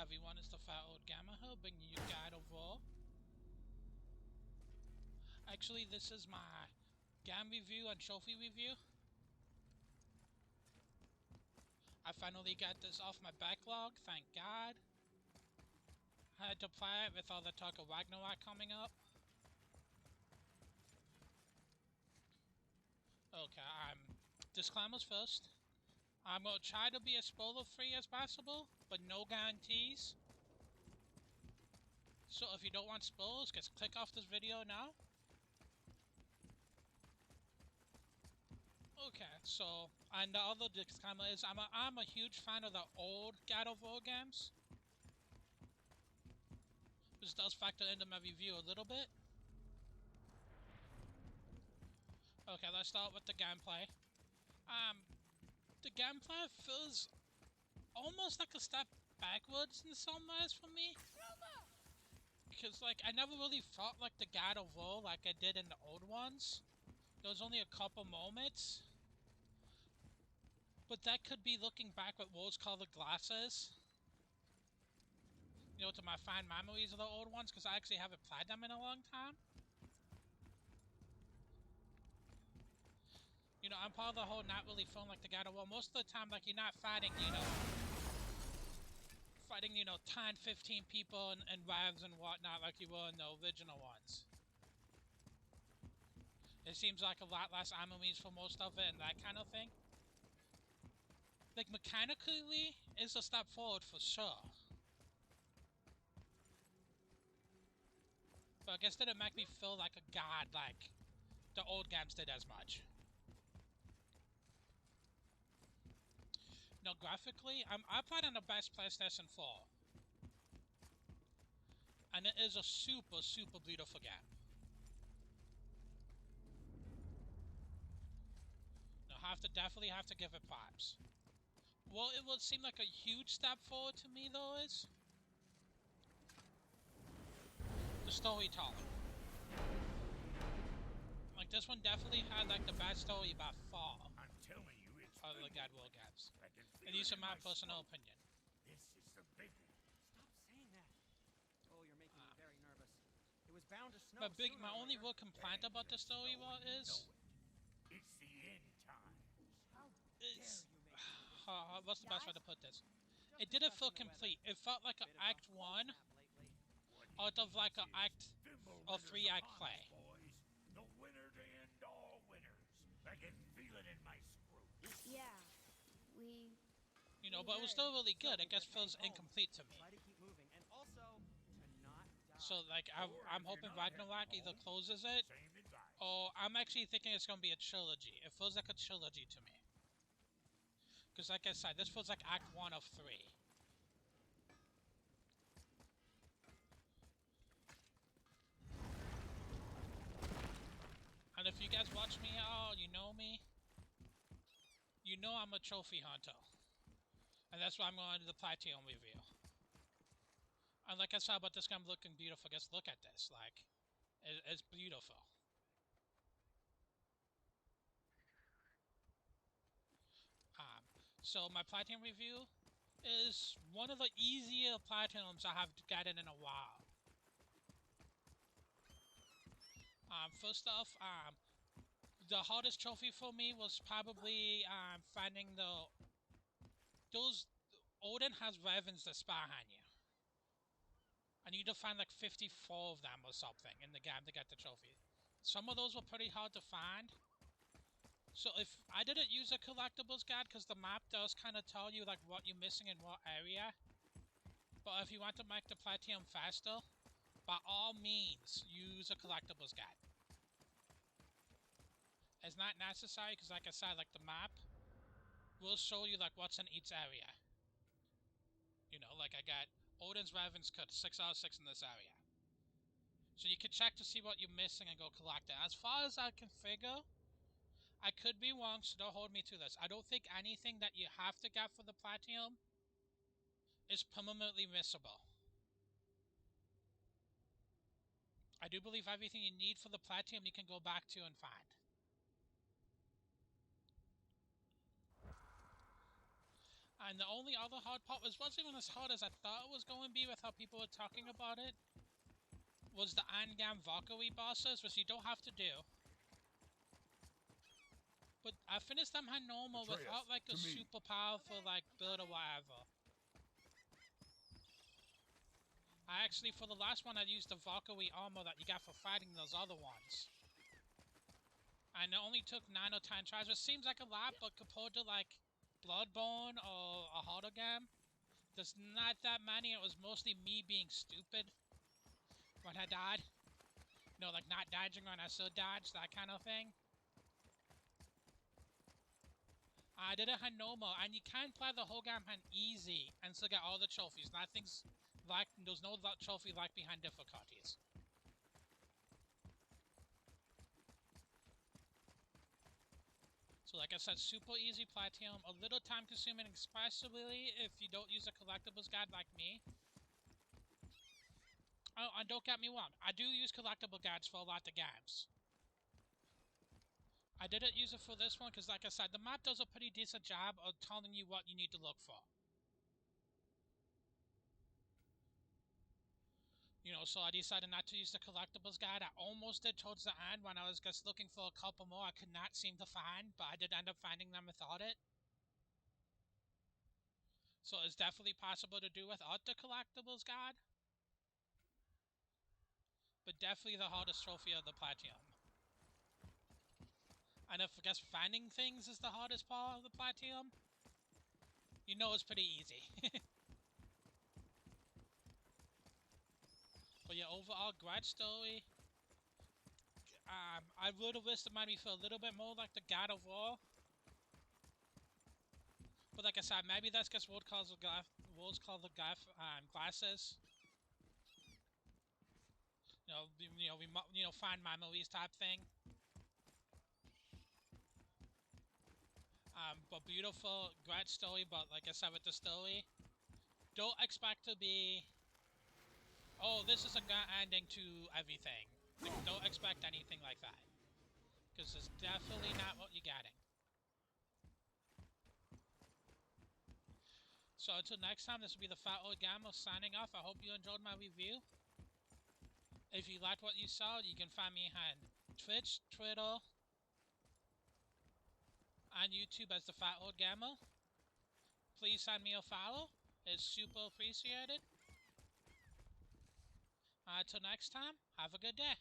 everyone, it's the Fat Old Gamer here, bringing you God of War. Actually, this is my game review and trophy review. I finally got this off my backlog, thank God. I had to play it with all the talk of Ragnarok coming up. Okay, disclaimers first. I'm gonna try to be as spoiler-free as possible, but no guarantees. So if you don't want spoilers, just click off this video now. Okay, so, and the other disclaimer is I'm a huge fan of the old God of War games. This does factor into my review a little bit. Okay, let's start with the gameplay. The gameplay feels almost like a step backwards in some ways for me. Because, like, I never really felt like the God of War like I did in the old ones. There was only a couple moments. But that could be looking back with rose-colored glasses. You know, to my fine memories of the old ones, because I actually haven't played them in a long time. You know, I'm part of the whole not really feeling like the God of War. Most of the time, like, you're not fighting, you know, 10, 15 people and wives and whatnot like you were in the original ones. It seems like a lot less enemies for most of it and that kind of thing. Like, mechanically, it's a step forward for sure. But I guess it didn't make me feel like a god like the old games did as much. Now, graphically, I played on the best PlayStation 4. And it is a super, super beautiful game. Now, definitely have to give it props. Well, it would seem like a huge step forward to me, though, is the storytelling. Like, this one definitely had, like, the best story by far. I'm telling you, it's of the God of War games. And these these are my personal opinion. This is the big one. Stop saying that. Oh, you're making me very nervous. It was bound to snow. My only real complaint about the story is it's the end time. How it's dare you make me what's the best way to put this? It didn't feel complete. It felt like an Act 1 out of like an Act or 3-act play. Boys, the winner to end all winners. I can feel it in my screw. Yeah, you know, but it was still really good. It just feels incomplete to me. Try to keep moving, and also to not die. So, like, I'm hoping Ragnarok either closes it, Same advice. or I'm actually thinking it's going to be a trilogy. It feels like a trilogy to me. Because, like I said, this feels like Act 1 of 3. And if you guys watch me at all, you know me. You know I'm a trophy hunter. And that's why I'm going to do the Platinum review. And like I said about this game looking beautiful, just look at this. Like, it's beautiful. So my Platinum review is one of the easier Platinums I have gotten in a while. First off, the hardest trophy for me was probably finding Odin has ravens that spy on you. I need to find like 54 of them or something in the game to get the trophy. Some of those were pretty hard to find. So if I didn't use a collectibles guide, because the map does kind of tell you like what you're missing in what area. But if you want to make the Platinum faster, by all means, use a collectibles guide. It's not necessary, because like I said, like the map will show you like what's in each area. You know, like I got Odin's Ravens cut 6 out of 6 in this area. So you can check to see what you're missing and go collect it. As far as I can figure, I could be wrong, so don't hold me to this. I don't think anything that you have to get for the Platinum is permanently missable. I do believe everything you need for the Platinum you can go back to and find. And the only other hard part wasn't even as hard as I thought it was going to be with how people were talking about it. Was the Angam Valkyrie bosses, which you don't have to do. But I finished them on normal Atreus, without like a to me. super powerful like build or whatever. I actually, for the last one, I used the Valkyrie armor that you got for fighting those other ones. And it only took 9 or 10 tries, which seems like a lot, but compared to like Bloodborne or a Hardogam, there's not that many. It was mostly me being stupid when I died. You know, like not dodging when I should dodge, that kind of thing. I did it on normal, and you can play the whole game on easy and still get all the trophies. Nothing's like, there's no trophy like behind difficulties. So like I said, super easy platinum, a little time consuming, especially if you don't use a collectibles guide like me. Oh, and don't get me wrong, I do use collectible guides for a lot of games. I didn't use it for this one because, like I said, the map does a pretty decent job of telling you what you need to look for. You know, so I decided not to use the collectibles guide. I almost did towards the end when I was just looking for a couple more I could not seem to find, but I did end up finding them without it. So it's definitely possible to do without the collectibles guide. But definitely the hardest trophy of the platinum. And if I guess finding things is the hardest part of the platinum, you know it's pretty easy. But yeah, overall, great story. I would have wished it might be feel a little bit more like the God of War. But like I said, maybe that's just world called the glasses. Find memories type thing. But beautiful, great story. But like I said with the story, don't expect to be. Oh, this is a good ending to everything. Like, don't expect anything like that. Because it's definitely not what you're getting. So until next time, this will be the Fat Old Gamer signing off. I hope you enjoyed my review. If you liked what you saw, you can find me on Twitch, Twitter, and YouTube as the Fat Old Gamer. Please send me a follow. It's super appreciated. Until next time, have a good day.